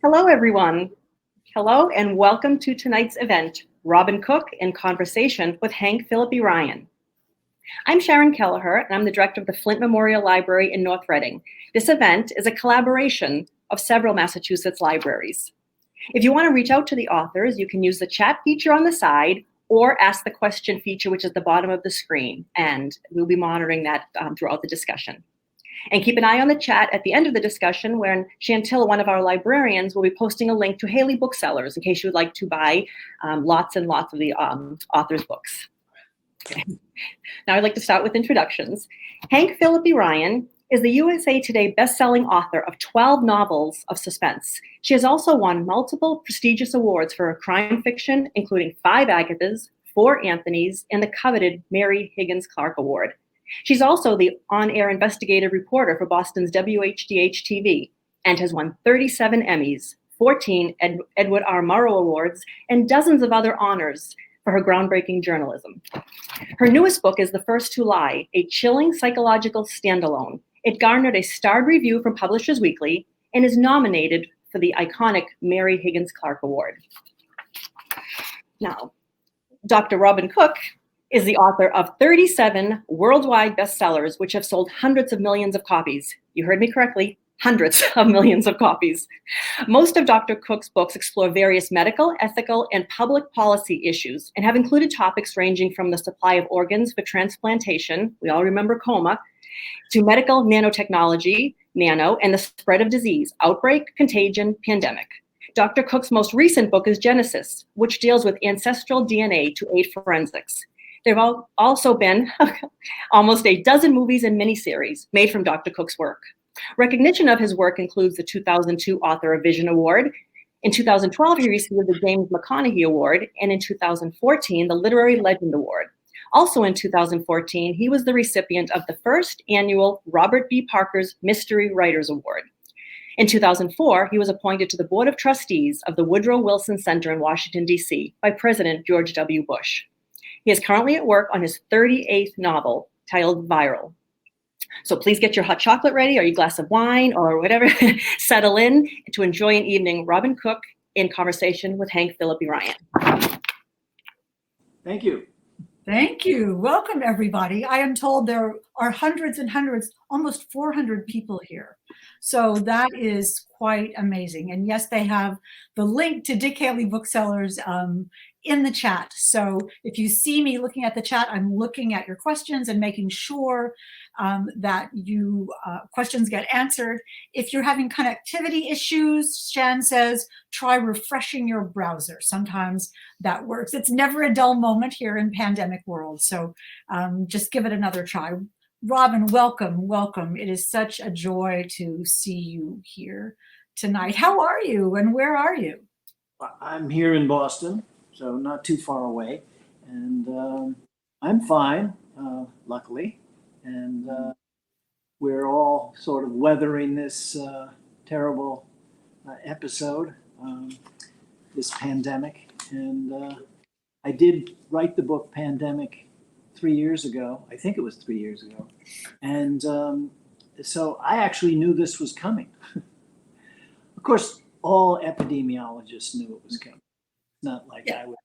Hello, everyone. Hello, and welcome to tonight's event, Robin Cook in Conversation with Hank Phillippi Ryan. I'm Sharon Kelleher, and I'm the director of the Flint Memorial Library in North Reading. This event is a collaboration of several Massachusetts libraries. If you want to reach out to the authors, you can use the chat feature on the side or ask the question feature, which is at the bottom of the screen, and we'll be monitoring that throughout the discussion. And keep an eye on the chat at the end of the discussion when Chantil, one of our librarians, will be posting a link to Haley Booksellers in case you would like to buy lots and lots of the author's books. Okay. Now I'd like to start with introductions. Hank Phillippi Ryan is the USA Today best-selling author of 12 novels of suspense. She has also won multiple prestigious awards for her crime fiction, including 5 Agathas, 4 Anthonys, and the coveted Mary Higgins Clark Award. She's also the on-air investigative reporter for Boston's WHDH-TV and has won 37 Emmys, 14 Edward R. Murrow Awards, and dozens of other honors for her groundbreaking journalism. Her newest book is The First to Lie, a chilling psychological standalone. It garnered a starred review from Publishers Weekly and is nominated for the iconic Mary Higgins Clark Award. Now, Dr. Robin Cook is the author of 37 worldwide bestsellers, which have sold hundreds of millions of copies. You heard me correctly, hundreds of millions of copies. Most of Dr. Cook's books explore various medical, ethical, and public policy issues and have included topics ranging from the supply of organs for transplantation, we all remember Coma, to medical nanotechnology, Nano, and the spread of disease, Outbreak, Contagion, Pandemic. Dr. Cook's most recent book is Genesis, which deals with ancestral DNA to aid forensics. There have also been almost a dozen movies and miniseries made from Dr. Cook's work. Recognition of his work includes the 2002 Author of Vision Award. In 2012, he received the James McConaughy Award, and in 2014, the Literary Legend Award. Also in 2014, he was the recipient of the first annual Robert B. Parker's Mystery Writers Award. In 2004, he was appointed to the Board of Trustees of the Woodrow Wilson Center in Washington, D.C. by President George W. Bush. He is currently at work on his 38th novel titled Viral. So please get your hot chocolate ready or your glass of wine or whatever, settle in to enjoy an evening. Robin Cook in Conversation with Hank Phillippi Ryan. Thank you. Thank you. Welcome, everybody. I am told there are hundreds and hundreds, almost 400 people here. So that is quite amazing. And yes, they have the link to Dick Haley Booksellers in the chat. So if you see me looking at the chat, I'm looking at your questions and making sure that you questions get answered. If you're having connectivity issues, Shan says, try refreshing your browser. Sometimes that works. It's never a dull moment here in pandemic world. So just give it another try. Robin, welcome, welcome. It is such a joy to see you here tonight. How are you and where are you? I'm here in Boston, so not too far away. And I'm fine, luckily. And we're all sort of weathering this terrible episode, this pandemic. And I did write the book Pandemic 3 years ago. I think it was 3 years ago. And so I actually knew this was coming. Of course, all epidemiologists knew it was coming. Not like I would.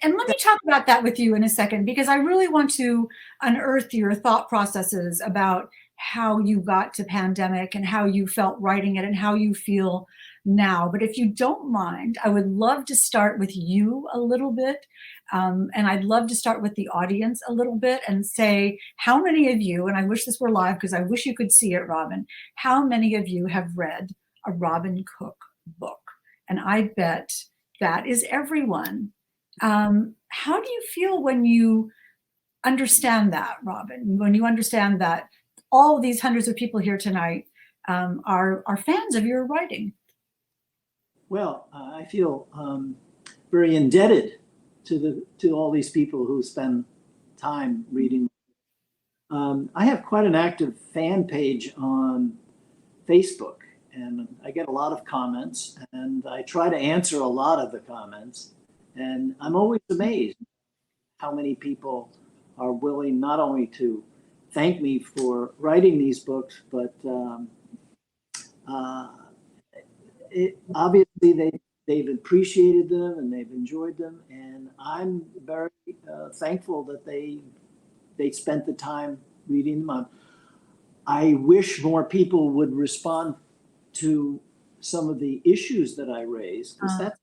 And let me talk about that with you in a second, because I really want to unearth your thought processes about how you got to pandemic and how you felt writing it and how you feel now. But if you don't mind, I would love to start with you a little bit. And I'd love to start with the audience a little bit and say, how many of you, and I wish this were live because I wish you could see it, Robin, how many of you have read a Robin Cook book? And I bet that is everyone. How do you feel when you understand that, Robin? When you understand that all of these hundreds of people here tonight are fans of your writing? Well, I feel very indebted to all these people who spend time reading. I have quite an active fan page on Facebook, and I get a lot of comments, and I try to answer a lot of the comments. And I'm always amazed how many people are willing not only to thank me for writing these books, but it obviously they've appreciated them and they've enjoyed them, and I'm very thankful that they spent the time reading them. I wish more people would respond to some of the issues that I raised, because that's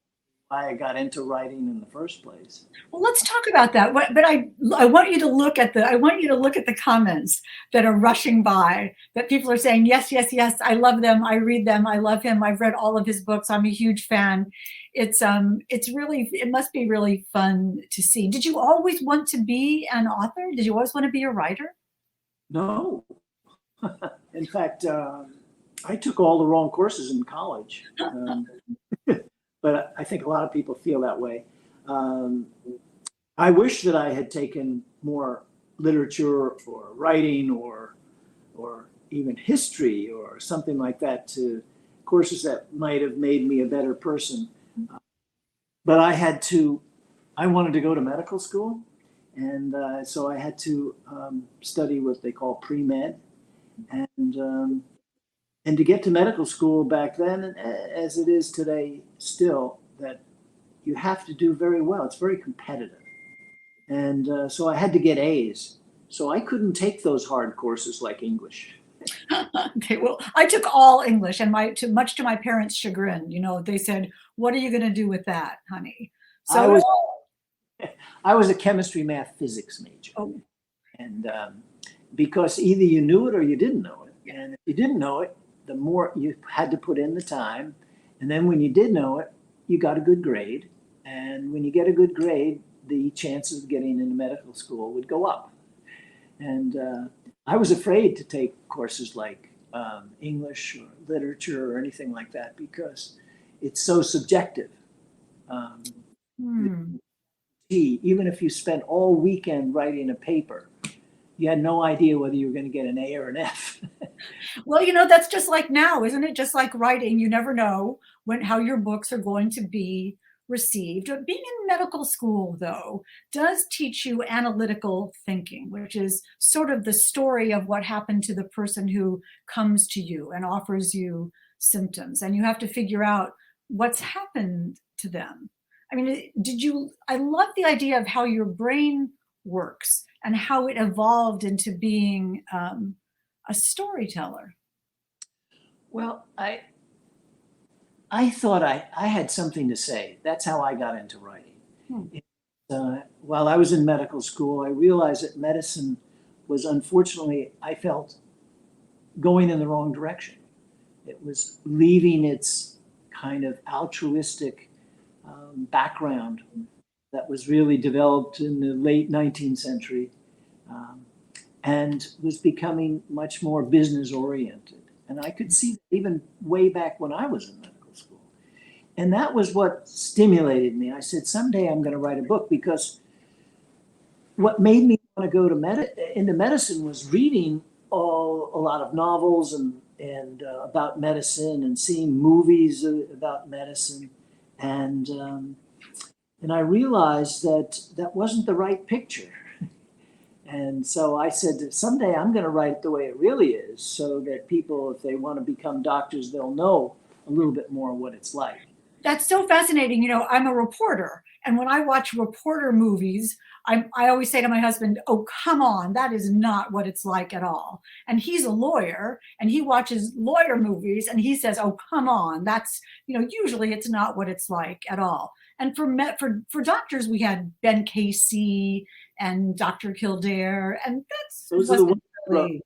why I got into writing in the first place. Well, let's talk about that. But I want you to look at the comments that are rushing by, that people are saying, yes, yes, yes, I love them, I read them, I love him, I've read all of his books, I'm a huge fan. It must be really fun to see. Did you always want to be an author? Did you always want to be a writer? No. In fact, I took all the wrong courses in college. But I think a lot of people feel that way. I wish that I had taken more literature or writing or even history or something like that, to courses that might have made me a better person. But I wanted to go to medical school. And so I had to study what they call pre-med. And to get to medical school back then, as it is today still, that you have to do very well. It's very competitive. And so I had to get A's. So I couldn't take those hard courses like English. Okay, well, I took all English, and much to my parents' chagrin, they said, "What are you going to do with that, honey?" So I was a chemistry, math, physics major. Oh. And because either you knew it or you didn't know it. And if you didn't know it, the more you had to put in the time. And then when you did know it, you got a good grade. And when you get a good grade, the chances of getting into medical school would go up. And I was afraid to take courses like English or literature or anything like that, because it's so subjective. Even if you spent all weekend writing a paper, you had no idea whether you were going to get an A or an F. Well, that's just like now, isn't it? Just like writing, you never know how your books are going to be received. Being in medical school, though, does teach you analytical thinking, which is sort of the story of what happened to the person who comes to you and offers you symptoms. And you have to figure out what's happened to them. I mean, I love the idea of how your brain works and how it evolved into being a storyteller. Well, I thought I had something to say. That's how I got into writing. While I was in medical school, I realized that medicine was, unfortunately, I felt, going in the wrong direction. It was leaving its kind of altruistic background that was really developed in the late 19th century, and was becoming much more business oriented. And I could see that even way back when I was in medical school. And that was what stimulated me. I said, someday I'm going to write a book, because what made me want to go into medicine was reading a lot of novels and about medicine, and seeing movies about medicine. And I realized that wasn't the right picture. And so I said, someday I'm going to write it the way it really is, so that people, if they want to become doctors, they'll know a little bit more what it's like. That's so fascinating. I'm a reporter, and when I watch reporter movies, I always say to my husband, "Oh, come on, that is not what it's like at all." And he's a lawyer, and he watches lawyer movies, and he says, "Oh, come on, that's, usually it's not what it's like at all." And for doctors, we had Ben Casey and Dr. Kildare, and those are the ones.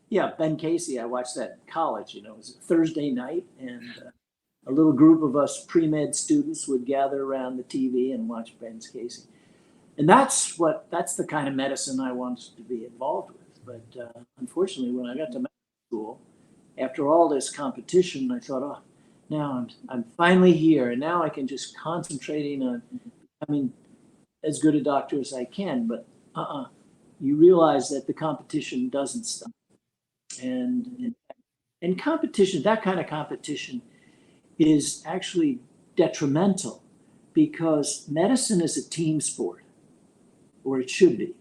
Yeah, Ben Casey. I watched that in college. It was a Thursday night, and a little group of us pre-med students would gather around the TV and watch Ben Casey. And that's the kind of medicine I wanted to be involved with. But unfortunately, when I got to medical school, after all this competition, I thought, oh, now I'm finally here, and now I can just concentrating on becoming as good a doctor as I can. But you realize that the competition doesn't stop. And competition, that kind of competition, is actually detrimental, because medicine is a team sport, or it should be.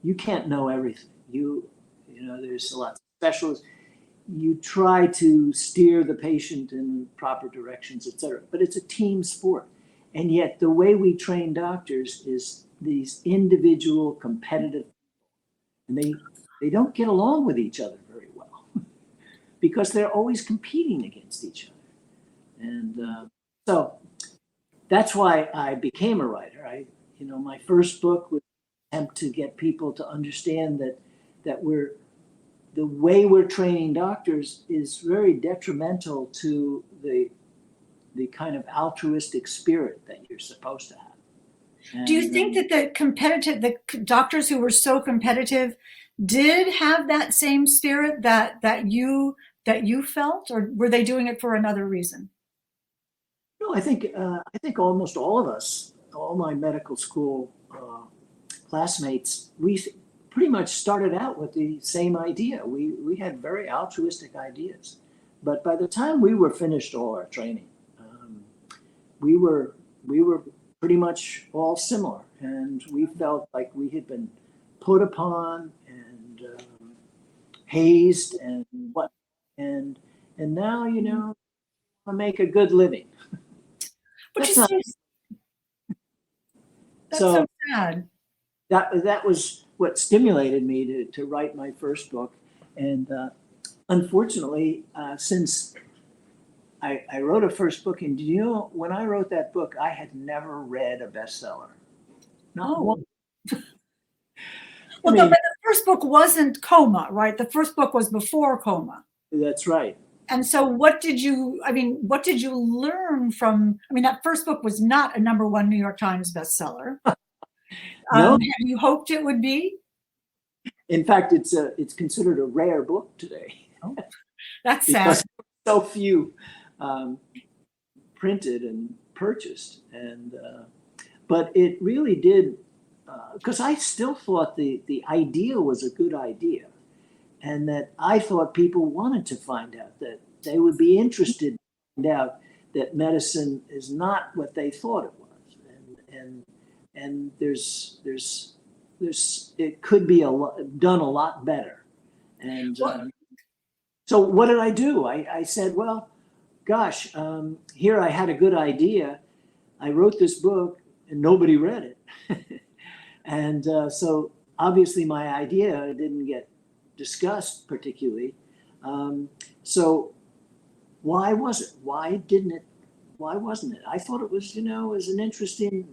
You can't know everything. There's a lot of specialists. you try to steer the patient in proper directions, et cetera. But it's a team sport. And yet the way we train doctors is these individual competitive, and they don't get along with each other very well because they're always competing against each other. And so that's why I became a writer. My first book was an attempt to get people to understand that the way we're training doctors is very detrimental to the kind of altruistic spirit that you're supposed to have. And, do you think that the doctors who were so competitive did have that same spirit that you felt, or were they doing it for another reason? No, I think almost all of us, all my medical school classmates, we pretty much started out with the same idea. We had very altruistic ideas, but by the time we were finished all our training, we were pretty much all similar, and we felt like we had been put upon and hazed and now I make a good living. But That's so sad. That was what stimulated me to write my first book. And unfortunately, since I wrote a first book, and when I wrote that book, I had never read a bestseller. Not one. Well, but the first book wasn't Coma, right? The first book was before Coma. That's right. And so what did you learn from, that first book was not a #1 New York Times bestseller. No. Have you hoped it would be? In fact, it's considered a rare book today. Oh, that's sad. So few printed and purchased, but it really did, because I still thought the idea was a good idea, and that I thought people wanted to find out, that they would be interested to find out that medicine is not what they thought it was, and there's it could be done a lot better. And so what did I do? I said, well, gosh, here I had a good idea. I wrote this book and nobody read it. And so obviously my idea didn't get discussed particularly. So why was it? Why wasn't it? I thought it was, was an interesting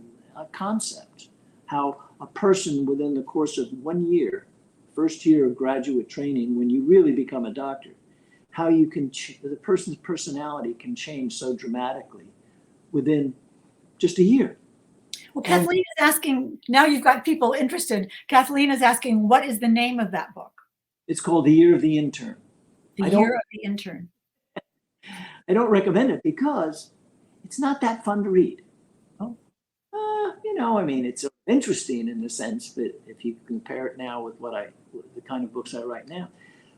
concept, how a person within the course of 1 year, first year of graduate training, when you really become a doctor, how you can, the person's personality can change so dramatically within just a year. Well, Kathleen is asking, now you've got people interested. Kathleen is asking, what is the name of that book? It's called The Year of the Intern. The Year of the Intern. I don't recommend it because it's not that fun to read. Oh. It's interesting in the sense that if you compare it now with the kind of books I write now,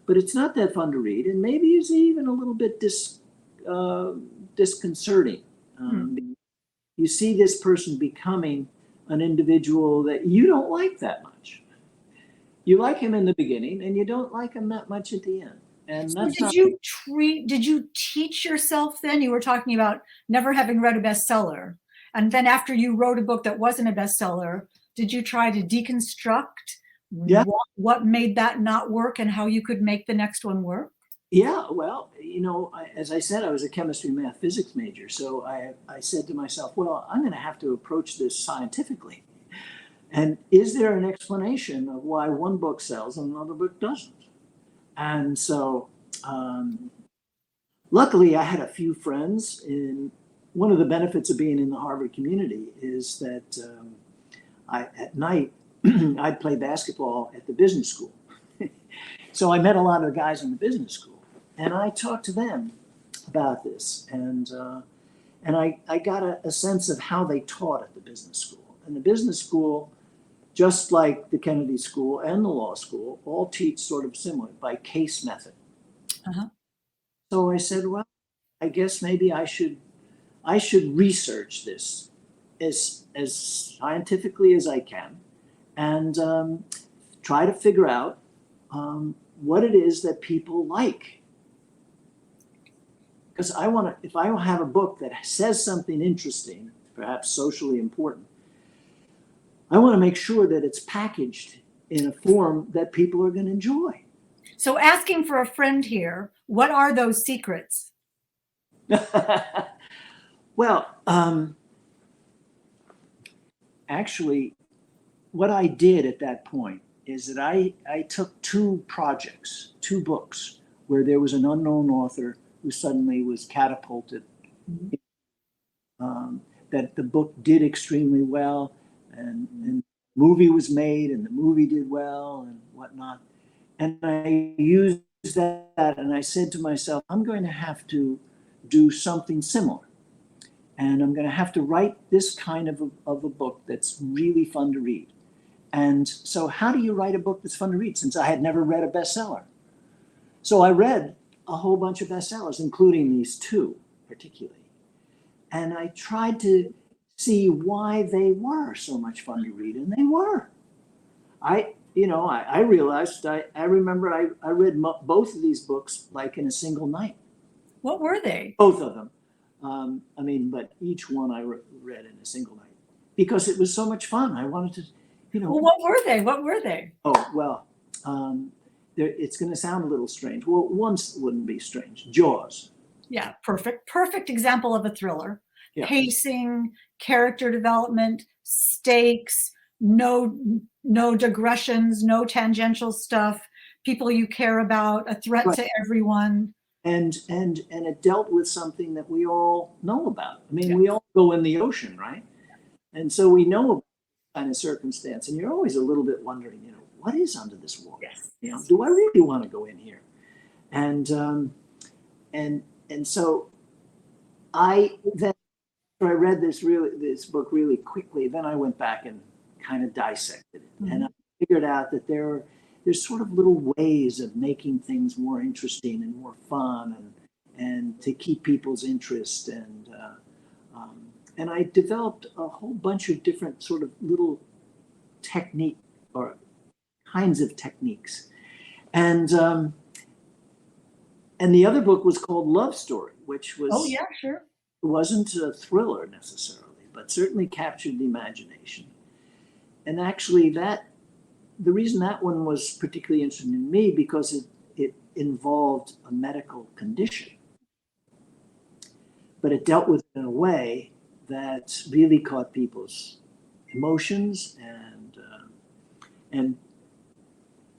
but it's not that fun to read, and maybe it's even a little bit disconcerting. You see this person becoming an individual that you don't like that much. You like him in the beginning, and you don't like him that much at the end. And so that's did you teach yourself then? You were talking about never having read a bestseller. And then after you wrote a book that wasn't a bestseller, did you try to deconstruct what made that not work and how you could make the next one work? Yeah, well, as I said, I was a chemistry, math, physics major. So I said to myself, well, I'm going to have to approach this scientifically. And is there an explanation of why one book sells and another book doesn't? And so luckily, I had a few friends. One of the benefits of being in the Harvard community is that at night, I'd play basketball at the business school. So I met a lot of the guys in the business school, and I talked to them about this. And I got a sense of how they taught at the business school. And the business school, just like the Kennedy School and the law school, all teach sort of similar by case method. Uh-huh. So I said, well, I guess maybe I should research this as scientifically as I can, and try to figure out what it is that people like because if I have a book that says something interesting, perhaps socially important, I want to make sure that it's packaged in a form that people are going to enjoy. So asking for a friend here, what are those secrets? Well, actually, what I did at that point is that I took two books, where there was an unknown author who suddenly was catapulted. That the book did extremely well, and movie was made, and the movie did well, and whatnot. And I used that, and I said to myself, I'm going to have to do something similar. And I'm going to have to write this kind of a book that's really fun to read. And so how do you write a book that's fun to read, since I had never read a bestseller? So I read a whole bunch of bestsellers, including these two particularly. And I tried to see why they were so much fun to read, and they were. I realized, I remember I read both of these books like in a single night. What were they? Both of them. But each one I read in a single night because it was so much fun. I wanted to, Well, what were they? What were they? Oh, well, it's going to sound a little strange. Well, one wouldn't be strange. Jaws. Yeah, perfect example of a thriller. Yeah. Pacing, character development, stakes, no digressions, no tangential stuff, people you care about, a threat Right. to everyone. And it dealt with something that we all know about. I mean, Yeah. we all go in the ocean, right? And so we know about that kind of circumstance, and you're always a little bit wondering, what is under this water? Yes. Do I really want to go in here? And so I read this book really quickly. Then I went back and kind of dissected it, and I figured out that there's sort of little ways of making things more interesting and more fun, and to keep people's interest. And I developed a whole bunch of different sort of little technique or kinds of techniques. And the other book was called Love Story, which was Oh yeah, sure. wasn't a thriller necessarily, but certainly captured the imagination. And actually the reason that one was particularly interesting to me because it involved a medical condition, but it dealt with it in a way that really caught people's emotions, and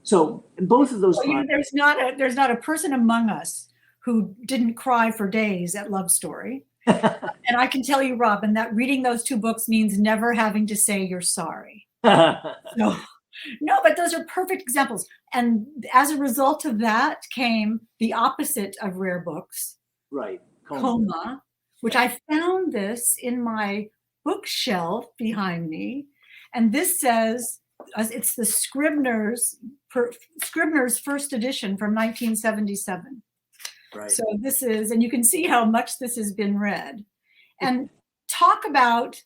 so in both of those. There's not a person among us who didn't cry for days at Love Story. And I can tell you, Robin, that reading those two books means never having to say you're sorry. No, but those are perfect examples. And as a result of that came the opposite of rare books. Right. Coma, which I found this in my bookshelf behind me. And this says, it's the Scribner's first edition from 1977. Right. So this is, and you can see how much this has been read. And talk about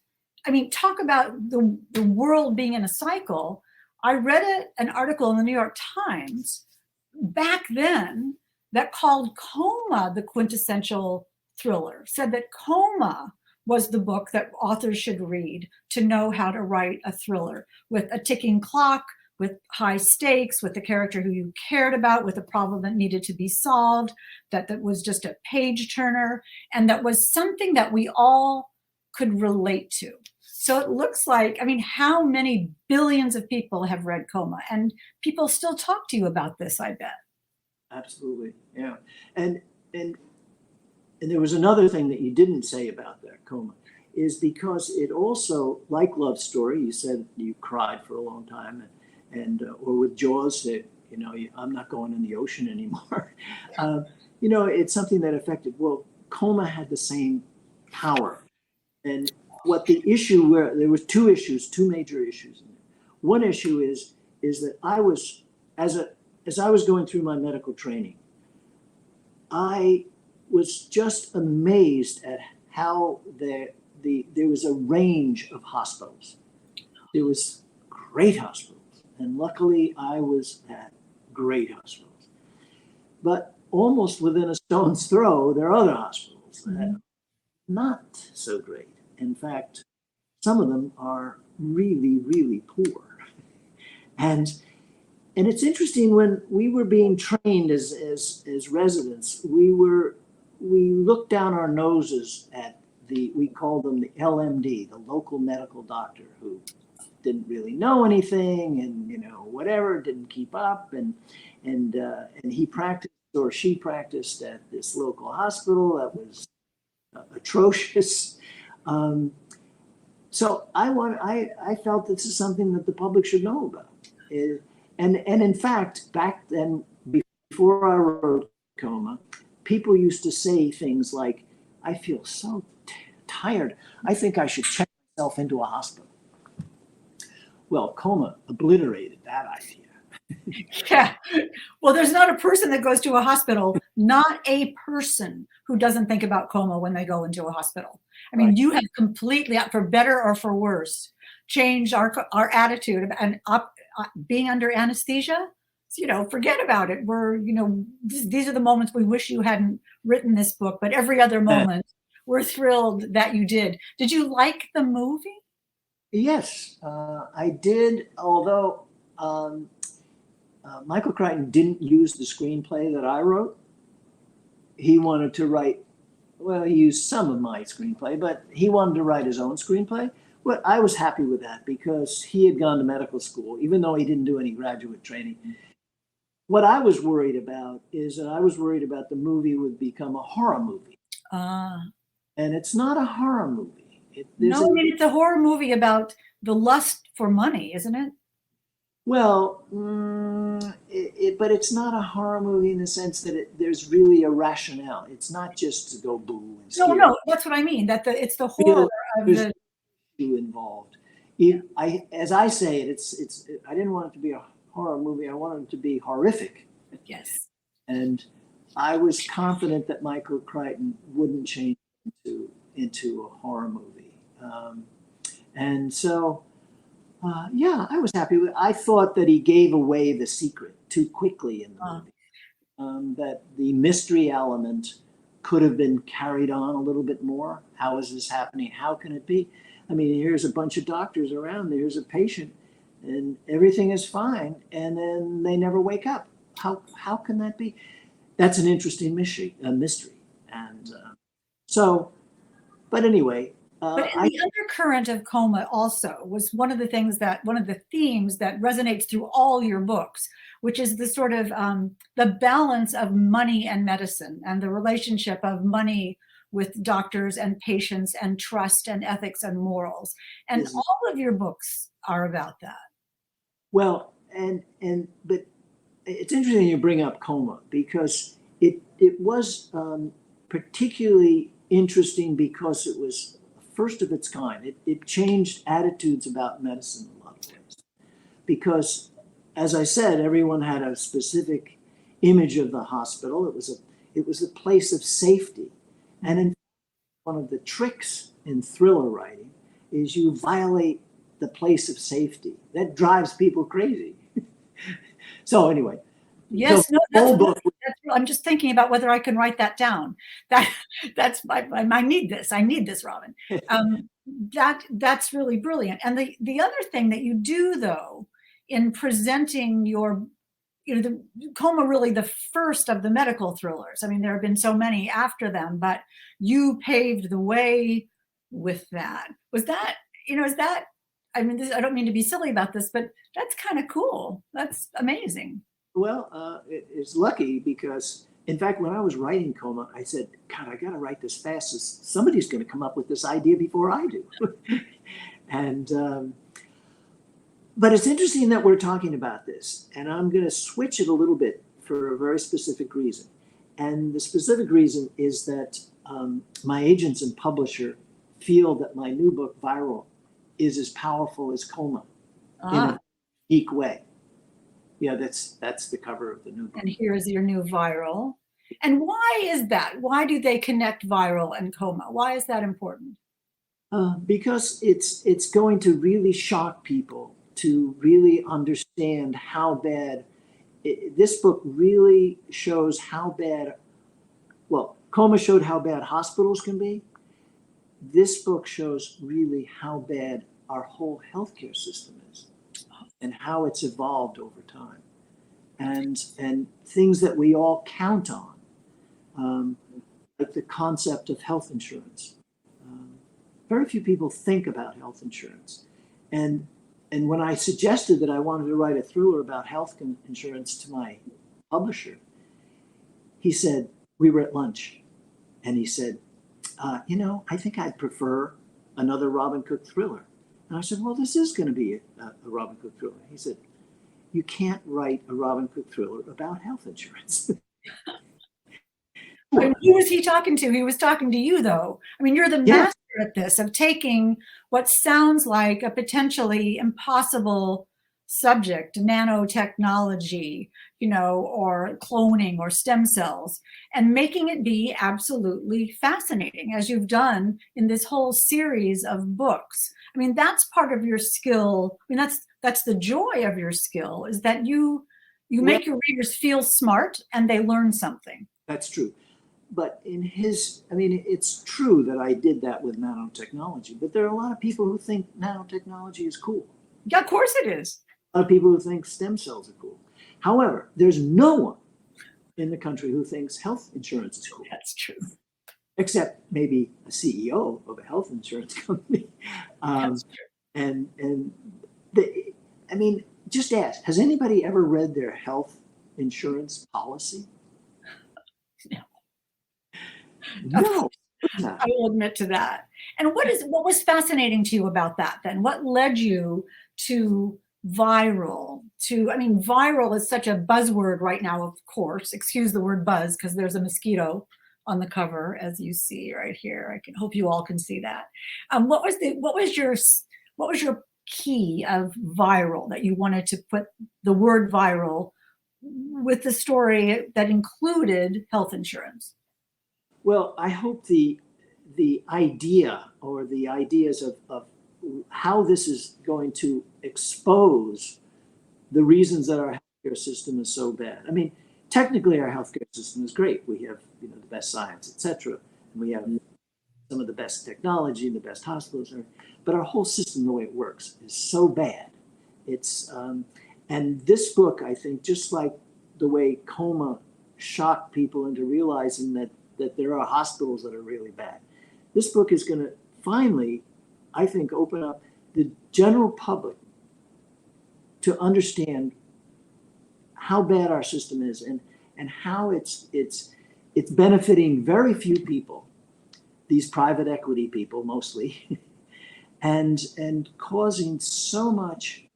the world being in a cycle. I read an article in the New York Times back then that called Coma the quintessential thriller, said that Coma was the book that authors should read to know how to write a thriller with a ticking clock, with high stakes, with the character who you cared about, with a problem that needed to be solved, that was just a page turner, and that was something that we all could relate to. So it looks like, how many billions of people have read Coma? And people still talk to you about this, I bet. Absolutely, yeah. And there was another thing that you didn't say about that Coma, is because it also, like Love Story, you said you cried for a long time, or with Jaws, that I'm not going in the ocean anymore. It's something that affected. Well, Coma had the same power, and what the issue were, there was two major issues in there. One issue is that I was, as I was going through my medical training, I was just amazed at how there was a range of hospitals. There was great hospitals, and luckily I was at great hospitals. But almost within a stone's throw, there are other hospitals that are not so great. In fact, some of them are really, really poor. And it's interesting, when we were being trained as residents, we looked down our noses at we called them the LMD, the local medical doctor, who didn't really know anything and, whatever, didn't keep up. And he practiced, or she practiced, at this local hospital that was atrocious. So I felt this is something that the public should know about. And in fact, back then, before I wrote Coma, people used to say things like, I feel so tired, I think I should check myself into a hospital. Well, Coma obliterated that idea. Yeah. Well, there's not a person that goes to a hospital, not a person who doesn't think about Coma when they go into a hospital. I mean, you have completely, for better or for worse, changed our attitude and being under anesthesia. Forget about it. These are the moments we wish you hadn't written this book, but every other moment we're thrilled that you did. Did you like the movie? Yes, I did. Although Michael Crichton didn't use the screenplay that I wrote. He wanted to write, he used some of my screenplay, but he wanted to write his own screenplay. Well, I was happy with that because he had gone to medical school, even though he didn't do any graduate training. What I was worried about is that I was worried about the movie would become a horror movie. And it's not a horror movie. It's a horror movie about the lust for money, isn't it? Well, but it's not a horror movie in the sense that there's really a rationale. It's not just to go boo and scare. No, that's what I mean. That it's the horror of the issue involved. As I say it, I didn't want it to be a horror movie. I wanted it to be horrific. Yes. And I was confident that Michael Crichton wouldn't change into a horror movie. And so. I was happy with it. I thought that he gave away the secret too quickly in the movie. That the mystery element could have been carried on a little bit more. How is this happening? How can it be? I mean, here's a bunch of doctors around. There's a patient, and everything is fine, and then they never wake up. How can that be? That's an interesting mystery. And but anyway. But the undercurrent of Coma also was one of the themes that resonates through all your books, which is the sort of the balance of money and medicine, and the relationship of money with doctors and patients, and trust and ethics and morals. And all of your books are about that. Well, but it's interesting you bring up Coma, because it was particularly interesting because it was first of its kind. It changed attitudes about medicine in a lot of ways. Because, as I said, everyone had a specific image of the hospital. It was a place of safety. And one of the tricks in thriller writing is you violate the place of safety. That drives people crazy. So anyway. Yes, I'm just thinking about whether I can write that down. I need this, Robin. That's really brilliant. And the other thing that you do, though, in presenting the Coma, really the first of the medical thrillers. I mean, there have been so many after them, but you paved the way with that. Was that, is that? I mean, I don't mean to be silly about this, but that's kind of cool. That's amazing. Well, it's lucky because, in fact, when I was writing Coma, I said, God, I got to write this fast. Somebody's going to come up with this idea before I do. But it's interesting that we're talking about this, and I'm going to switch it a little bit for a very specific reason. And the specific reason is that my agents and publisher feel that my new book, Viral, is as powerful as Coma in a unique way. Yeah, that's the cover of the new book. And here's your new Viral. And why is that? Why do they connect Viral and Coma? Why is that important? Because it's going to really shock people to really understand how bad this book really shows how bad, well, Coma showed how bad hospitals can be. This book shows really how bad our whole healthcare system is and how it's evolved over time. And things that we all count on, like the concept of health insurance. Very few people think about health insurance. And when I suggested that I wanted to write a thriller about health insurance to my publisher, he said, we were at lunch, and he said, I think I'd prefer another Robin Cook thriller. And I said, well, this is going to be a Robin Cook thriller. He said, you can't write a Robin Cook thriller about health insurance. And who was he talking to? He was talking to you, though. I mean, you're the master at this, of taking what sounds like a potentially impossible subject, nanotechnology, or cloning or stem cells, and making it be absolutely fascinating, as you've done in this whole series of books. I mean, that's part of your skill. I mean, that's the joy of your skill, is that you make your readers feel smart and they learn something. That's true. But it's true that I did that with nanotechnology, but there are a lot of people who think nanotechnology is cool. Yeah, of course it is. A lot of people who think stem cells are cool. However, there's no one in the country who thinks health insurance is cool. That's true. Except maybe a CEO of a health insurance company. That's true. Just ask, has anybody ever read their health insurance policy? No. I will admit to that. And what was fascinating to you about that then? What led you to viral? Viral is such a buzzword right now, of course. Excuse the word buzz, because there's a mosquito on the cover, as you see right here. I hope you all can see that. What was your key of viral, that you wanted to put the word viral with the story that included health insurance? Well, I hope the idea, or the ideas of how this is going to expose the reasons that our healthcare system is so bad. I mean, technically our healthcare system is great. We have the best science, etc. And we have some of the best technology and the best hospitals. But our whole system, the way it works, is so bad. It's and this book, I think, just like the way Coma shocked people into realizing that there are hospitals that are really bad. This book is going to finally, I think, open up the general public to understand how bad our system is and how it's benefiting very few people, these private equity people mostly, and causing so much.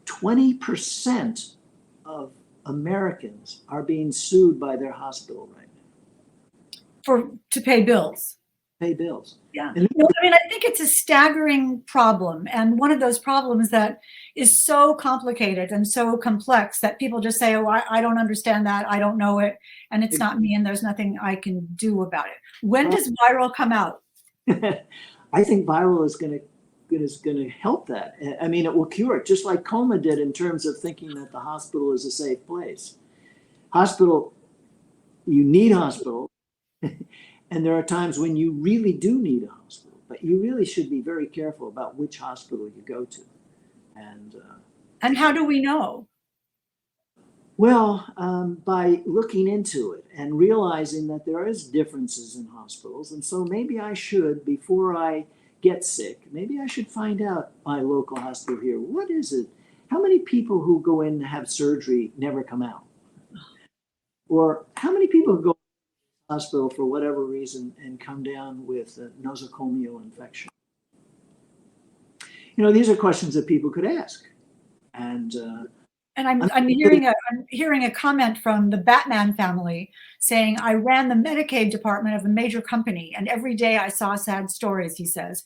20% of Americans are being sued by their hospital right now. To pay bills. Pay bills. Yeah. I think it's a staggering problem. And one of those problems that is so complicated and so complex that people just say, oh, I don't understand that. I don't know it. And it's not me, and there's nothing I can do about it. When does viral come out? I think viral is going to help that. I mean, it will cure it, just like Coma did in terms of thinking that the hospital is a safe place. You need hospital, and there are times when you really do need a hospital, but you really should be very careful about which hospital you go to. And how do we know? Well, by looking into it and realizing that there is differences in hospitals, and so maybe I should, before I get sick, maybe I should find out my local hospital here. What is it? How many people who go in to have surgery never come out? Or how many people go to the hospital for whatever reason and come down with a nosocomial infection? These are questions that people could ask. And I'm hearing a comment from the Batman family saying, I ran the Medicaid department of a major company, and every day I saw sad stories, he says,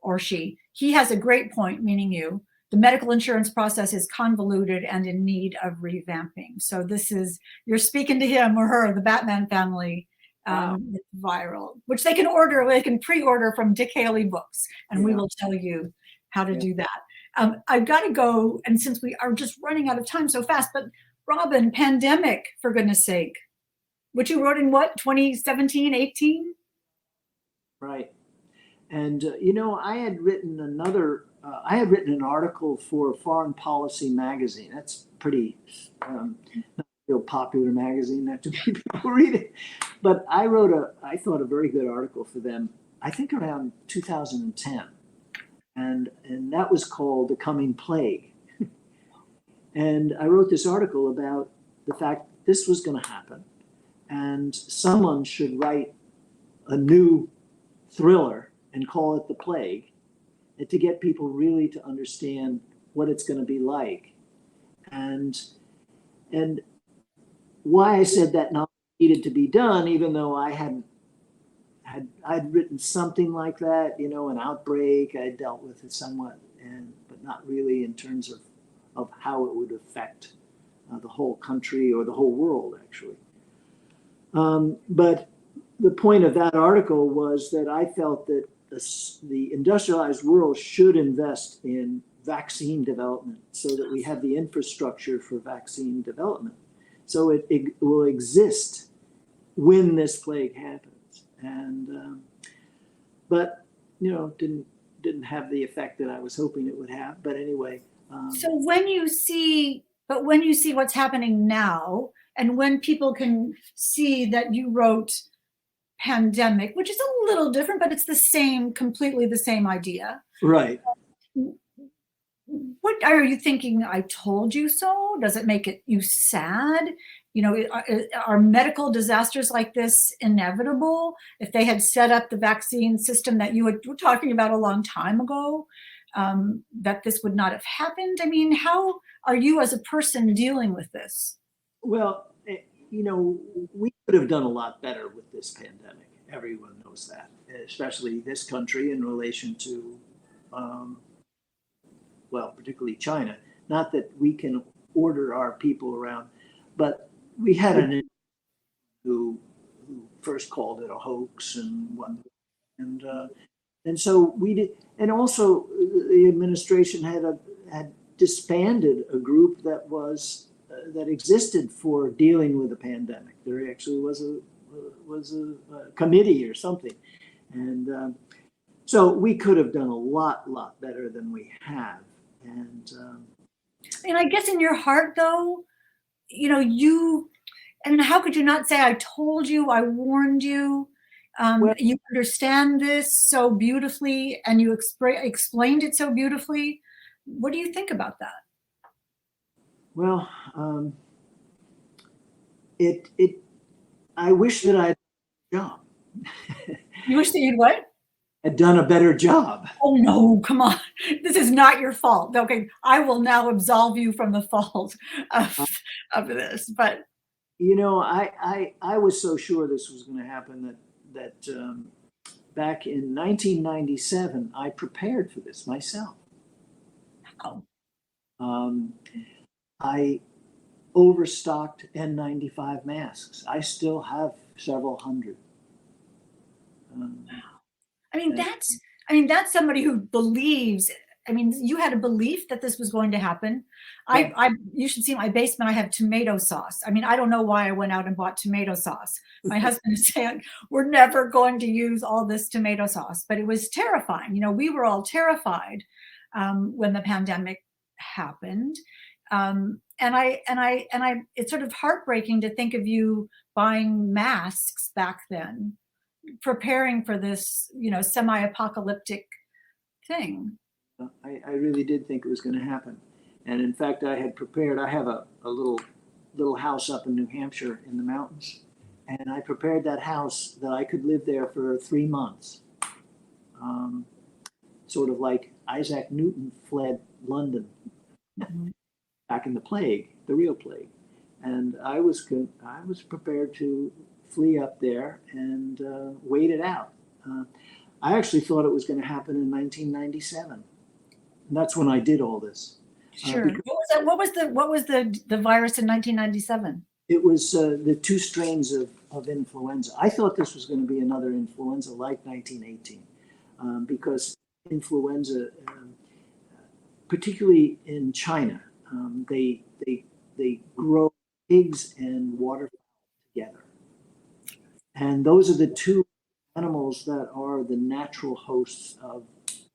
or she. He has a great point, meaning you. The medical insurance process is convoluted and in need of revamping. So you're speaking to him or her, the Batman family, viral, which they can pre-order from Dick Haley Books, and we will tell you how to do that. I've got to go, and since we are just running out of time so fast, but Robin, pandemic, for goodness sake, which you wrote in what, 2017, 18? Right. And, I had written an article for Foreign Policy magazine. That's pretty, not a real popular magazine, not too many people read it. But I thought a very good article for them, I think around 2010. And that was called The Coming Plague. And I wrote this article about the fact this was going to happen. And someone should write a new thriller and call it The Plague, and to get people really to understand what it's going to be like. And why I said that novel needed to be done, even though I'd written something like that, an Outbreak, I dealt with it somewhat, but not really in terms of how it would affect the whole country or the whole world, actually. But the point of that article was that I felt that the industrialized world should invest in vaccine development so that we have the infrastructure for vaccine development. So it will exist when this plague happens. And but didn't have the effect that I was hoping it would have. But anyway. So when you see what's happening now, and when people can see that you wrote pandemic, which is a little different, but it's completely the same idea. Right. What are you thinking? I told you so? Does it make you sad? Are medical disasters like this inevitable? If they had set up the vaccine system that you were talking about a long time ago, that this would not have happened? I mean, how are you as a person dealing with this? Well, we could have done a lot better with this pandemic. Everyone knows that, especially this country in relation to, particularly China. Not that we can order our people around, but we had an who first called it a hoax and so we did, and also the administration had disbanded a group that existed for dealing with the pandemic. There actually was a committee or something, and so we could have done a lot better than we have. And I guess in your heart, though, how could you not say, I told you, I warned you? You understand this so beautifully, and you explained it so beautifully. What do you think about that? Well, I wish that I had done a job. You wish that you'd what? Had done a better job. Oh no, come on. This is not your fault. Okay, I will now absolve you from the fault of this. But I was so sure this was going to happen that back in 1997, I prepared for this myself. Oh. I overstocked N95 masks. I still have several hundred. That's somebody who believes. You had a belief that this was going to happen. Yeah. You should see my basement. I have tomato sauce. I don't know why I went out and bought tomato sauce. My husband is saying, we're never going to use all this tomato sauce, but it was terrifying. We were all terrified when the pandemic happened. It's sort of heartbreaking to think of you buying masks back then, preparing for this, semi-apocalyptic thing. I really did think it was going to happen. And in fact, I had prepared, I have a little house up in New Hampshire in the mountains. And I prepared that house that I could live there for 3 months. Sort of like Isaac Newton fled London back in the plague, the real plague. And I was prepared to flee up there and wait it out. I actually thought it was going to happen in 1997. And that's when I did all this. Sure. What was the virus in 1997? It was the 2 strains of influenza. I thought this was going to be another influenza like 1918, because influenza particularly in China, they grow pigs and waterfowl together. And those are the two animals that are the natural hosts of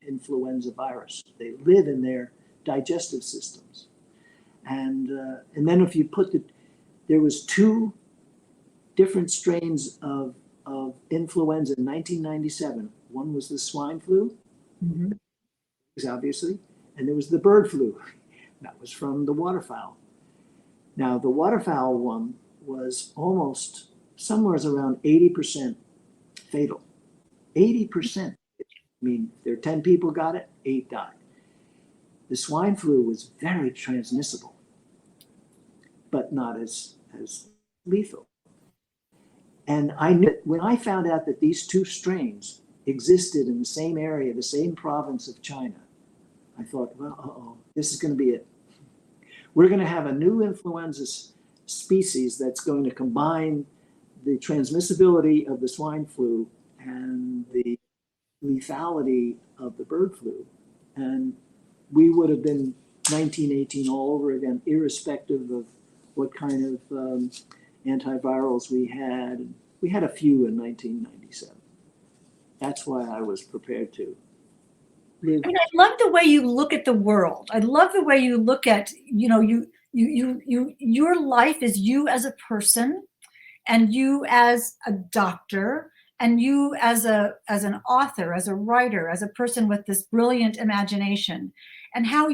influenza virus. They live in their digestive systems. And then if you there was two different strains of influenza in 1997. One was the swine flu, obviously, and there was the bird flu. That was from the waterfowl. Now, the waterfowl one was almost somewhere around 80% fatal. 80%. I mean, there 10 people got it, 8 died. The swine flu was very transmissible, but not as lethal. And I knew when I found out that these two strains existed in the same area, the same province of China, I thought, well, this is going to be it. We're going to have a new influenza species that's going to combine the transmissibility of the swine flu and the lethality of the bird flu. And we would have been 1918 all over again, irrespective of what kind of antivirals we had. We had a few in 1997. That's why I was prepared to live. I mean, I love the way you look at the world. I love the way you look at, your life is you as a person, and you as a doctor, and you as an author, as a writer, as a person with this brilliant imagination, and how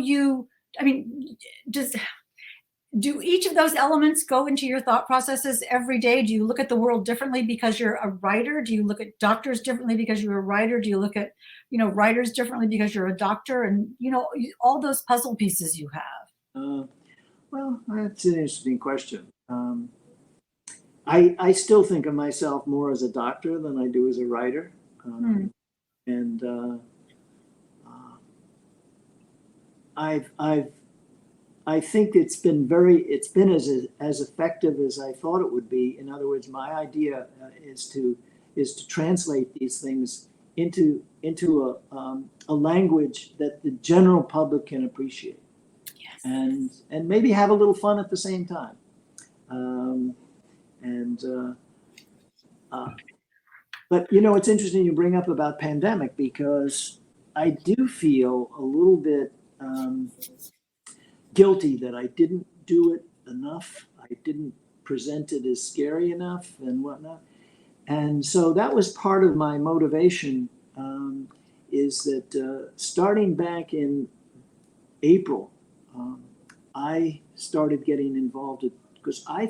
do each of those elements go into your thought processes every day? Do you look at the world differently because you're a writer? Do you look at doctors differently because you're a writer? Do you look at, writers differently because you're a doctor? And, all those puzzle pieces you have. Well, that's an interesting question. I still think of myself more as a doctor than I do as a writer. And I think it's been as effective as I thought it would be. In other words, my idea is to translate these things into a language that the general public can appreciate. Yes. And maybe have a little fun at the same time. But it's interesting you bring up about pandemic, because I do feel a little bit guilty that I didn't do it enough. I didn't present it as scary enough and whatnot. And so that was part of my motivation, is that starting back in April, I started getting involved because I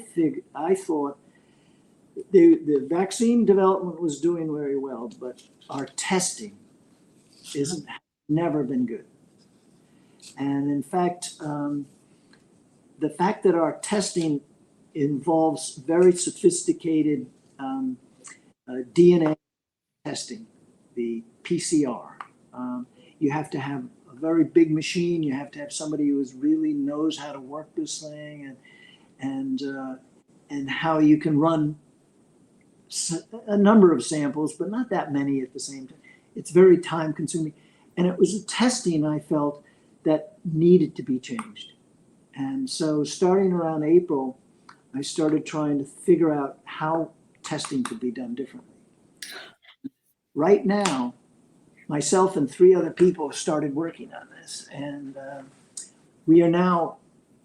thought the vaccine development was doing very well, but our testing never been good. And in fact, the fact that our testing involves very sophisticated DNA testing, the PCR, you have to have a very big machine. You have to have somebody who really knows how to work this thing, and how you can run a number of samples, but not that many at the same time. It's very time consuming. And it was a testing I felt that needed to be changed. And so starting around April, I started trying to figure out how testing could be done differently. Right now, myself and 3 other people started working on this. And we are now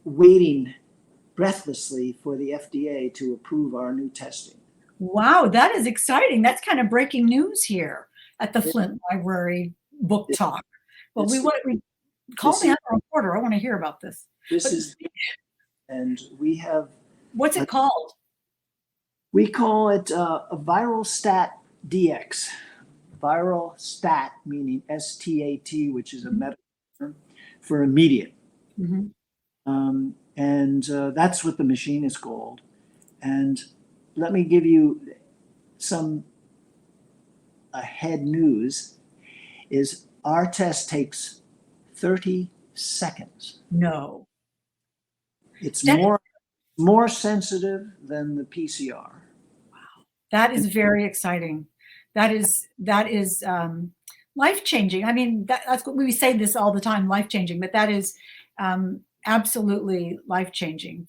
waiting breathlessly for the FDA to approve our new testing. Wow, that is exciting. That's kind of breaking news here at the Flint Library Book Talk. Well, call me as a reporter. I want to hear about this. And we have. What's it called? We call it a viral stat DX. Viral stat, meaning STAT, which is a medical term for immediate. And that's what the machine is called. And let me give you some ahead news. Is our test takes 30 seconds. No. It's more sensitive than the PCR. Wow. That is very exciting. That is life-changing. I mean, that's what we say this all the time, life-changing, but that is absolutely life-changing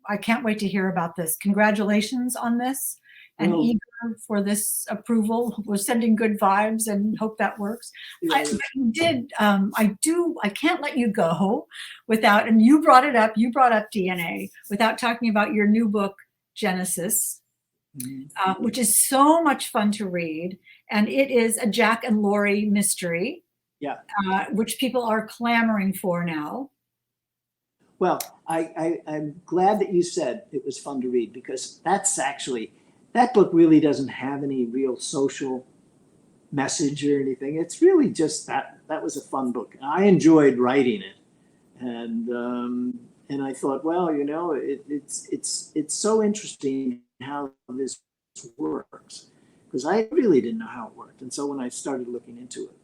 I can't wait to hear about this. Congratulations on this, and Well, eager for this approval. We're sending good vibes and hope that works. yeah, I can't let you go without, and you brought up DNA, without talking about your new book, Genesis, which is so much fun to read. And it is a Jack and Laurie mystery, yeah. which people are clamoring for now. Well, I'm glad that you said it was fun to read, because that book really doesn't have any real social message or anything. It's really just that was a fun book. I enjoyed writing it, and I thought, well, it's so interesting how this works, because I really didn't know how it worked. And so when I started looking into it,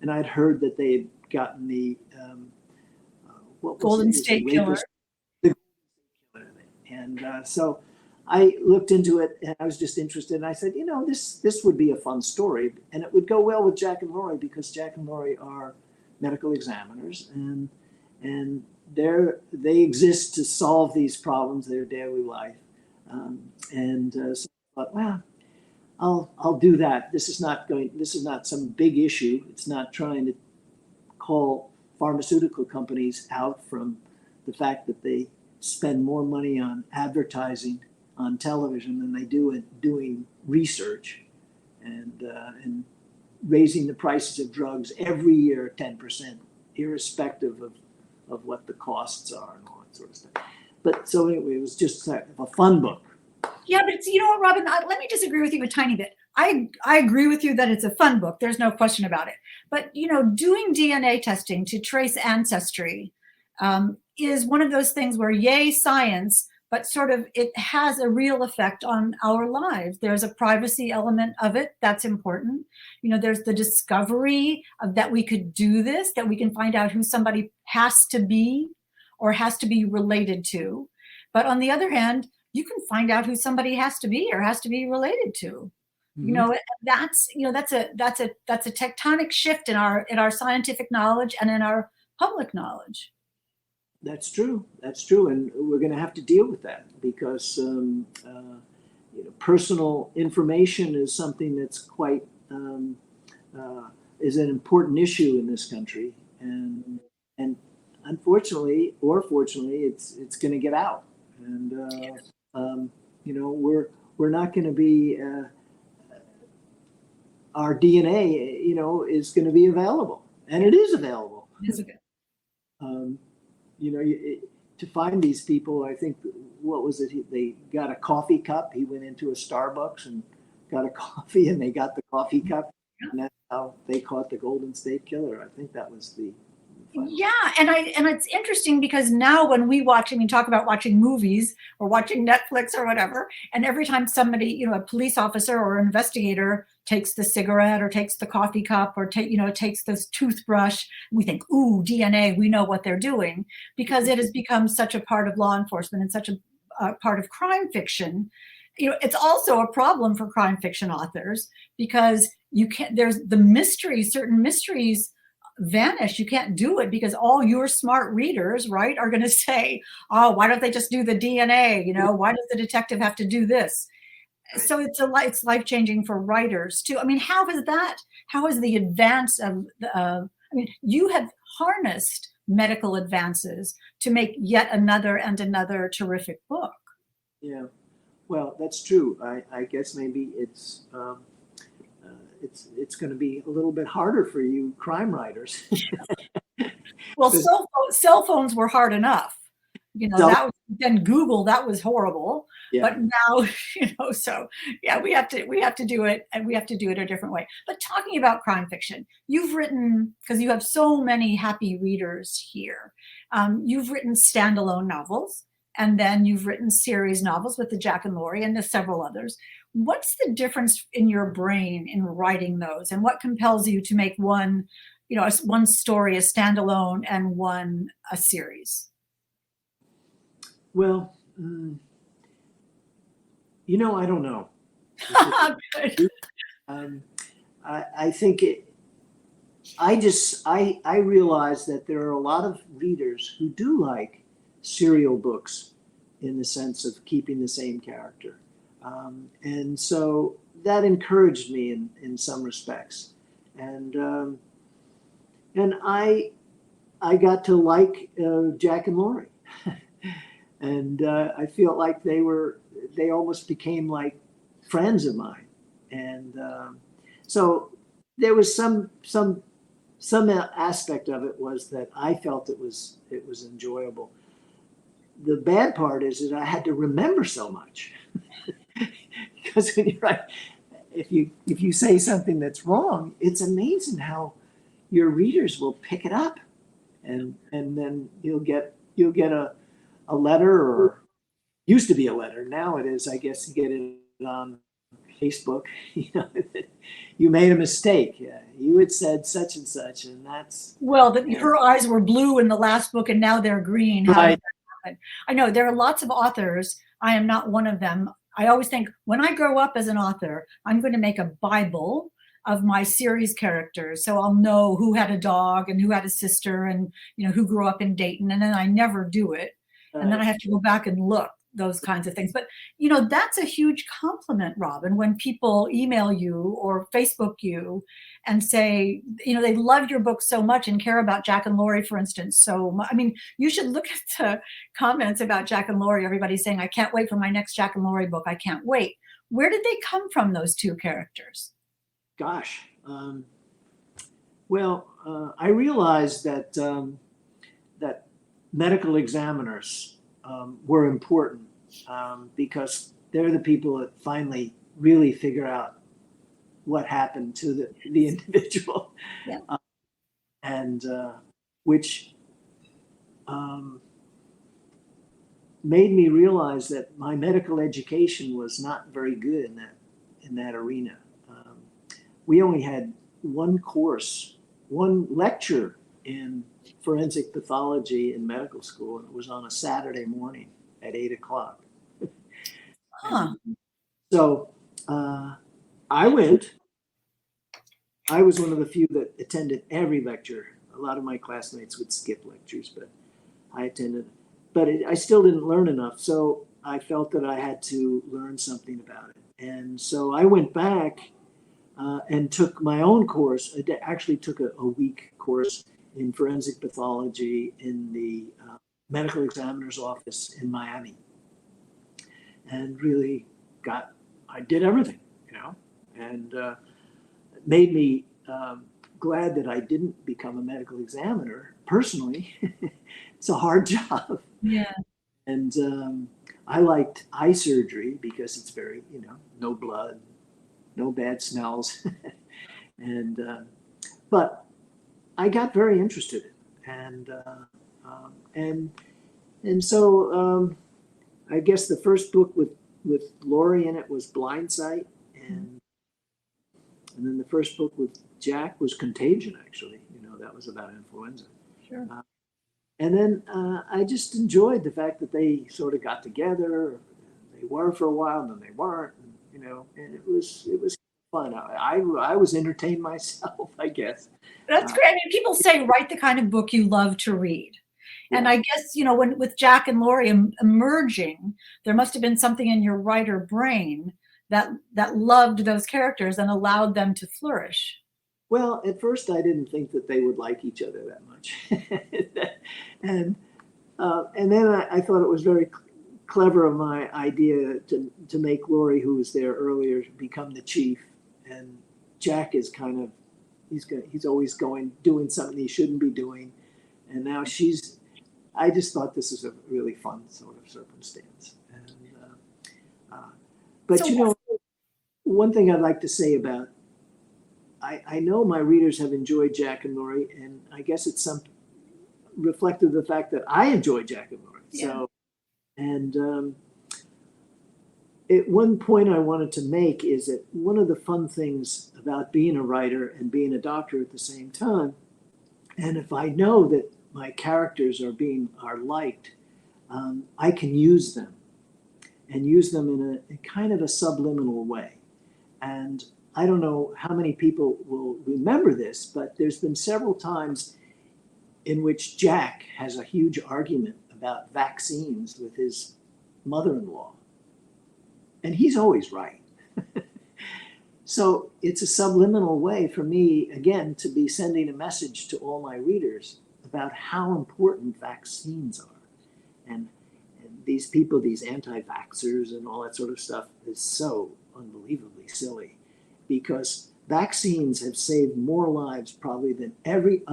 and I'd heard that they had gotten the Golden State Killer. And so I looked into it, and I was just interested. And I said, this would be a fun story, and it would go well with Jack and Laurie, because Jack and Laurie are medical examiners, and they exist to solve these problems, their daily life. So I thought, well, I'll do that. This is not some big issue. It's not trying to call pharmaceutical companies out from the fact that they spend more money on advertising on television than they do at doing research and raising the prices of drugs every year 10%, irrespective of what the costs are and all that sort of stuff. But so anyway, it was just a fun book. Yeah, but you know what, Robin, let me disagree with you a tiny bit. I agree with you that it's a fun book. There's no question about it. But, doing DNA testing to trace ancestry is one of those things where, yay, science, but sort of it has a real effect on our lives. There's a privacy element of it that's important. There's the discovery of that we could do this, that we can find out who somebody has to be or has to be related to. But on the other hand, you can find out who somebody has to be or has to be related to. Mm-hmm. That's a tectonic shift in our scientific knowledge and in our public knowledge. That's true, and we're going to have to deal with that, because personal information is something that's quite is an important issue in this country, and unfortunately or fortunately, it's going to get out, and we're not going to be our DNA, is going to be available, and it is available. To find these people, I think, what was it? They got a coffee cup. He went into a Starbucks and got a coffee, and they got the coffee cup, and that's how they caught the Golden State Killer. I think that was the. Yeah, and it's interesting, because now when we watch, talk about watching movies or watching Netflix or whatever, and every time somebody, a police officer or investigator takes the cigarette or takes the coffee cup or takes this toothbrush, we think, ooh, DNA, we know what they're doing, because it has become such a part of law enforcement and such a part of crime fiction. It's also a problem for crime fiction authors, because there's certain mysteries vanish. You can't do it because all your smart readers, right, are going to say, oh, why don't they just do the DNA? Why does the detective have to do this? So it's life-changing for writers too. How is the advance of you have harnessed medical advances to make yet another and another terrific book. Yeah, well, that's true. I guess maybe it's going to be a little bit harder for you crime writers. Well, cell phones were hard enough. Then Google, that was horrible. Yeah. But now, so yeah, we have to do it, and we have to do it a different way. But talking about crime fiction, you've written, because you have so many happy readers here, you've written standalone novels, and then you've written series novels with the Jack and Laurie and the several others. What's the difference in your brain in writing those, and what compels you to make one story a standalone and one a series? Well, I don't know. I think I realize that there are a lot of readers who do like serial books in the sense of keeping the same character. And so that encouraged me in some respects. And I got to like Jack and Laurie. And I feel like they almost became like friends of mine. And so there was some aspect of it was that I felt it was enjoyable. The bad part is that I had to remember so much. Because when you write, if you say something that's wrong, it's amazing how your readers will pick it up, and then you'll get a letter, or used to be a letter. Now it is, I guess, you get it on Facebook. You know, you made a mistake. Yeah, you had said such and such, and that's her eyes were blue in the last book, and now they're green. How did that happen? I know there are lots of authors. I am not one of them. I always think when I grow up as an author, I'm going to make a Bible of my series characters, so I'll know who had a dog and who had a sister, and who grew up in Dayton. And then I never do it, and then I have to go back and look, those kinds of things. But that's a huge compliment, Robin, when people email you or Facebook you and say they love your book so much and care about Jack and Laurie, for instance. So I mean, you should look at the comments about Jack and Laurie. Everybody's saying, I can't wait for my next Jack and Laurie book. I can't wait. Where did they come from, those two characters? Gosh. I realized that that medical examiners were important because they're the people that finally really figure out what happened to the individual. Yeah. And which made me realize that my medical education was not very good in that arena. We only had one lecture in forensic pathology in medical school, and it was on a Saturday morning at 8:00. Huh. So I went. I was one of the few that attended every lecture. A lot of my classmates would skip lectures, but I attended. But I still didn't learn enough, so I felt that I had to learn something about it. And so I went back and took my own course. I actually took a week course in forensic pathology in the medical examiner's office in Miami, and really I did everything, and it made me glad that I didn't become a medical examiner personally. It's a hard job. Yeah. And I liked eye surgery because it's very, no blood, no bad smells. But I got very interested in it. And so I guess the first book with Laurie in it was Blind Sight. And then the first book with Jack was Contagion, actually. That was about influenza. Sure. And then I just enjoyed the fact that they sort of got together. They were for a while, and then they weren't. And it was fun. I was entertained myself, I guess. That's great. I mean, people say write the kind of book you love to read. Yeah. And I guess, when with Jack and Laurie emerging, there must have been something in your writer brain that loved those characters and allowed them to flourish. Well, at first I didn't think that they would like each other that much. and then I thought it was very clever of my idea to make Laurie, who was there earlier, become the chief. And Jack is kind of, he's always doing something he shouldn't be doing. And now I just thought this was a really fun sort of circumstance. But one thing I'd like to say about, I know my readers have enjoyed Jack and Laurie, and I guess it's some reflective of the fact that I enjoy Jack and Laurie. Yeah. So, and one point I wanted to make is that one of the fun things about being a writer and being a doctor at the same time, and if I know that my characters are liked, I can use them in a kind of a subliminal way. And I don't know how many people will remember this, but there's been several times in which Jack has a huge argument about vaccines with his mother-in-law. And he's always right. So it's a subliminal way for me, again, to be sending a message to all my readers about how important vaccines are. And these people, these anti-vaxxers and all that sort of stuff is so unbelievably silly, because vaccines have saved more lives probably than every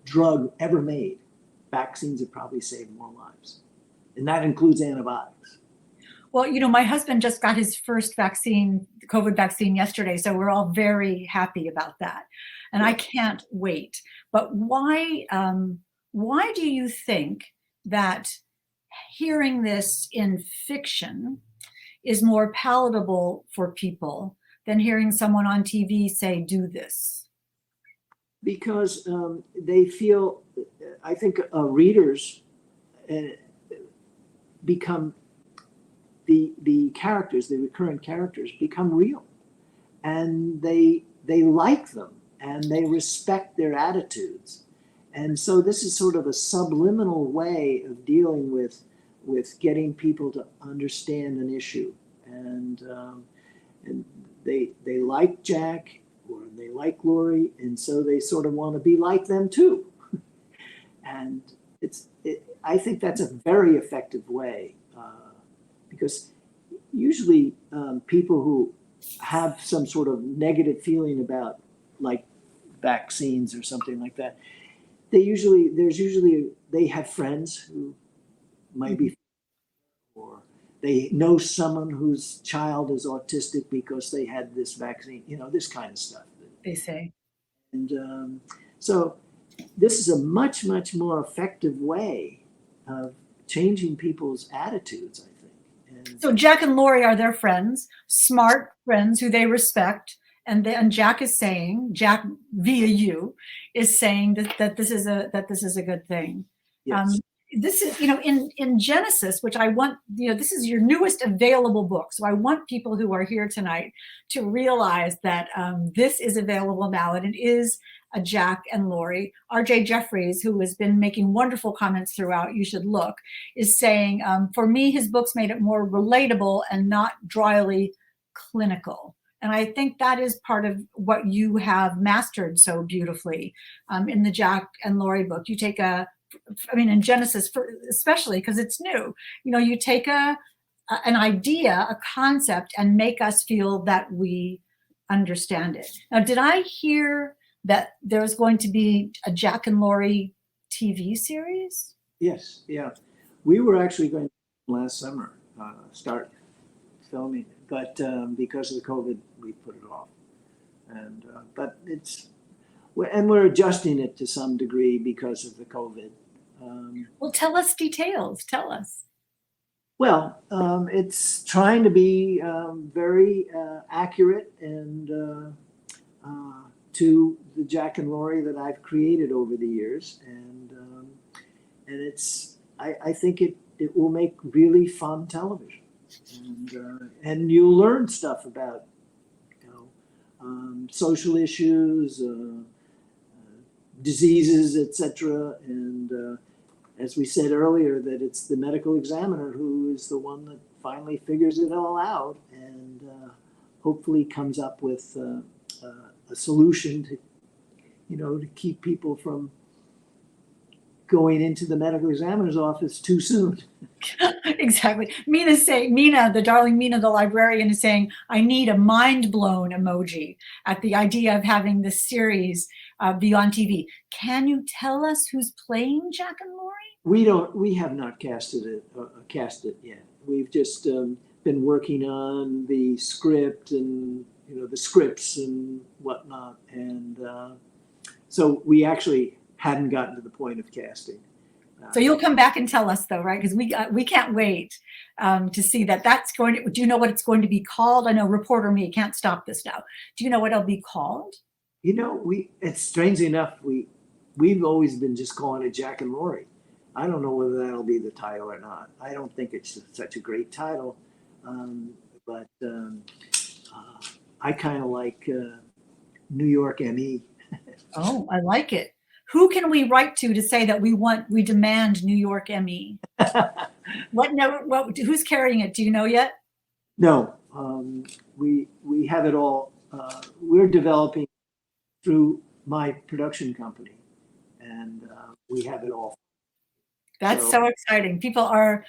drug ever made. Vaccines have probably saved more lives. And that includes antibiotics. Well, my husband just got his first vaccine, the COVID vaccine, yesterday. So we're all very happy about that. And I can't wait. But why do you think that hearing this in fiction is more palatable for people than hearing someone on TV say, do this? Because they feel, I think readers become, the characters, the recurrent characters become real, and they like them and they respect their attitudes. And so this is sort of a subliminal way of dealing with getting people to understand an issue. And they like Jack, or they like Laurie, and so they sort of want to be like them too. And I think that's a very effective way, because usually people who have some sort of negative feeling about, like, vaccines or something like that, they have friends who might be, or they know someone whose child is autistic because they had this vaccine, this kind of stuff. They say. And so this is a much, much more effective way of changing people's attitudes, I think. And so Jack and Laurie are their friends, smart friends who they respect. And Jack via you is saying that this is a good thing. yes. This is, in Genesis, which I want, this is your newest available book. So I want people who are here tonight to realize that this is available now, and it is a Jack and Laurie. R.J. Jeffries, who has been making wonderful comments throughout, you should look, is saying, for me, his books made it more relatable and not dryly clinical. And I think that is part of what you have mastered so beautifully in the Jack and Laurie book. You take in Genesis, especially because it's new, you take an idea, a concept, and make us feel that we understand it. Now, did I hear that there's going to be a Jack and Laurie TV series? Yes, yeah. We were actually going to last summer start filming, but because of the COVID, we put it off. And but we're adjusting it to some degree because of the COVID. Well, tell us details. Tell us. Well, it's trying to be very accurate and to the Jack and Laurie that I've created over the years, and I think it will make really fun television, and you'll learn stuff about social issues, diseases, etc. And as we said earlier, that it's the medical examiner who is the one that finally figures it all out and hopefully comes up with a solution to, to keep people from going into the medical examiner's office too soon. Exactly. Mina, the darling Mina, the librarian, is saying, I need a mind blown emoji at the idea of having this series be on TV. Can you tell us who's playing Jack and Laurie? We have not cast it yet. We've just been working on the script and, the scripts and whatnot. And so we actually hadn't gotten to the point of casting. So you'll come back and tell us, though, right? Because we can't wait to see that's going to. Do you know what it's going to be called? I know reporter me can't stop this now. Do you know what it'll be called? It's strangely enough, we've always been just calling it Jack and Laurie. I don't know whether that'll be the title or not. I don't think it's such a great title. but I kind of like New York ME. Oh, I like it. Who can we write to say that we demand New York ME? Who's carrying it? Do you know yet? No, we have it all. We're developing through my production company, and we have it all. That's so exciting. People are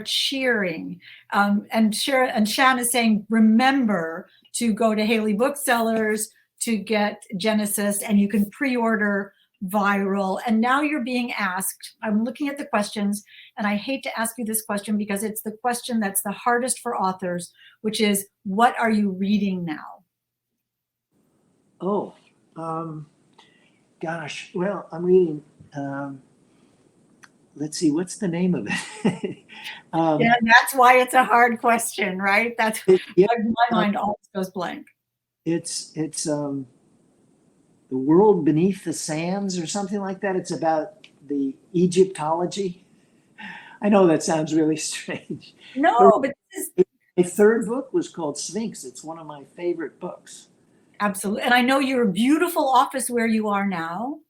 cheering. And Shan is saying, remember to go to Haley Booksellers to get Genesis, and you can pre-order Viral. And now you're being asked, I'm looking at the questions, and I hate to ask you this question because it's the question that's the hardest for authors, which is, what are you reading now? Oh, gosh. Well, I'm reading, let's see, what's the name of it? Yeah, that's why it's a hard question, right? That's yeah, my mind always goes blank. It's The World Beneath the Sands or something like that. It's about the Egyptology. I know that sounds really strange. No, but my third book was called Sphinx. It's one of my favorite books. Absolutely. And I know your beautiful office where you are now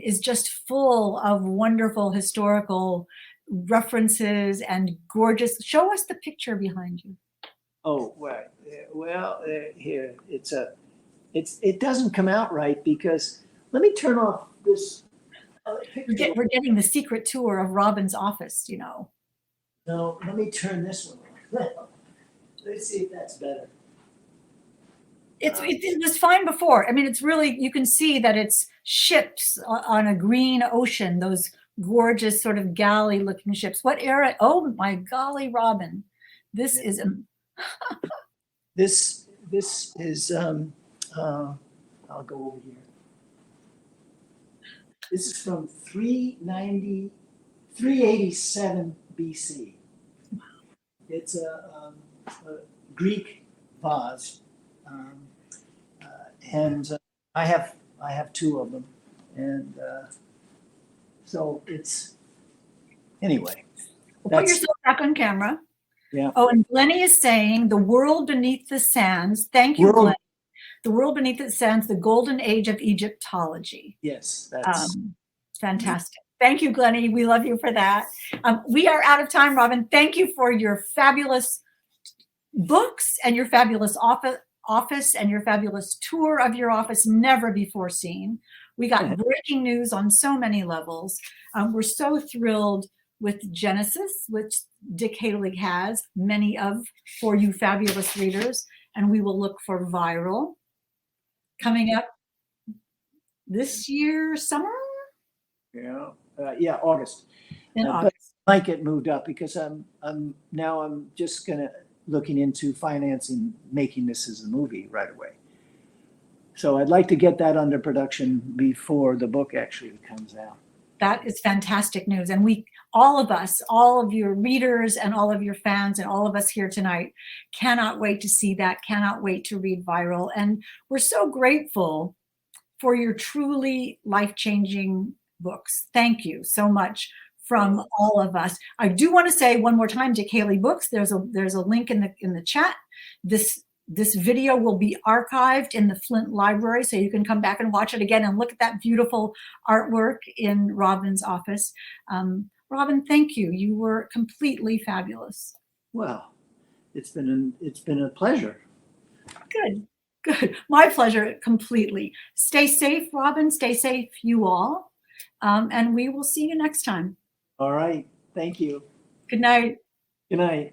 is just full of wonderful historical references and gorgeous. Show us the picture behind you. Oh, right. Well, here, it doesn't come out right because, let me turn off this picture. We're getting the secret tour of Robin's office, you know. No, let me turn this one on. Let's see if that's better. It was fine before. I mean, it's really, you can see that it's ships on a green ocean, those gorgeous sort of galley looking ships. What era? Oh my golly, Robin. This is this is I'll go over here. This is from 387 BC. It's a Greek vase, and I have two of them, and so it's anyway. Put yourself back on camera. Yeah. Oh, and Glennie is saying The World Beneath the Sands. Thank you, Glennie. The World Beneath the Sands, the Golden Age of Egyptology. Yes, that's fantastic. Thank you, Glennie. We love you for that. We are out of time, Robin. Thank you for your fabulous books and your fabulous office and your fabulous tour of your office, never before seen. We got breaking news on so many levels. We're so thrilled with Genesis, which Dick Haley has many of for you fabulous readers, and we will look for Viral coming up this year, summer? Yeah, August. In August. But I might get moved up because I'm just looking into financing, making this as a movie right away. So I'd like to get that under production before the book actually comes out. That is fantastic news. And all of your readers and all of your fans and all of us here tonight cannot wait to see that, cannot wait to read Viral. And we're so grateful for your truly life-changing books. Thank you so much from all of us. I do want to say one more time, Dick Haley Books, there's a link in the chat. This video will be archived in the Flint Library, so you can come back and watch it again and look at that beautiful artwork in Robin's office. Robin, thank you. You were completely fabulous. Well, it's been a pleasure. Good. My pleasure completely. Stay safe, Robin. Stay safe, you all. And we will see you next time. All right. Thank you. Good night. Good night.